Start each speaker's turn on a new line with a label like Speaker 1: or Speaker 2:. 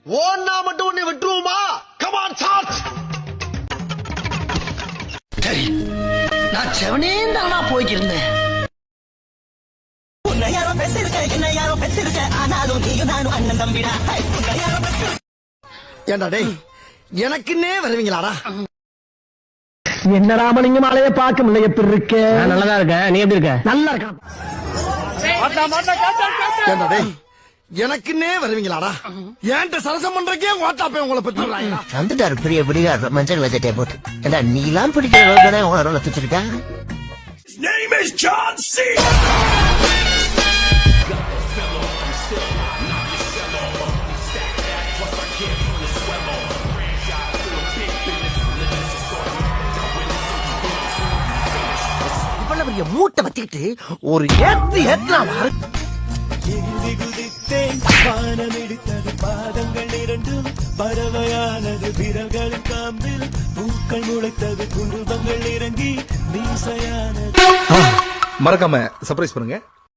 Speaker 1: ஓன்னா மட்டும் உன்னை விட்டுருவோமா? Come on charge.
Speaker 2: சரி, நான் செவனே தானா போய்க்கிருந்தேன்.
Speaker 1: ஏண்டா டேய், எனக்குன்னே வருவீங்களாடா?
Speaker 2: என்ன ராமலிங்கம் அலைய பார்க்க முடியல. எப்படி இருக்க? நல்லதா இருக்க. நீ எப்படி இருக்க? நல்லா இருக்க.
Speaker 1: ஏண்டா டேய், எனக்குன்னே வருவீங்களாடா? ஏன்ட்ட சரசம் பண்றக்கே வாட்டாப்பே உங்களை பத்தி சொல்றாங்க.
Speaker 3: வந்துட்டாரு பெரிய பிடிக்காரு மஞ்சள் வச்சட்டே போட்டு. ஏண்டா நீலாம் பிடிக்கிற ரோஜனை உன ரோல வச்சிருக்கா?
Speaker 4: Name is John C.
Speaker 1: இவ்வளவு பெரிய மூட்டை வச்சுக்கிட்டு ஒரு ஏத்தலாம்.
Speaker 4: பாதங்கள் இரண்டும் பறவையானது விரல்கள் காம்பில் பூக்கள் முளைத்தது குடும்பங்கள் இறங்கி மீசையானது.
Speaker 5: மறக்காம சர்ப்ரைஸ் பண்ணுங்க.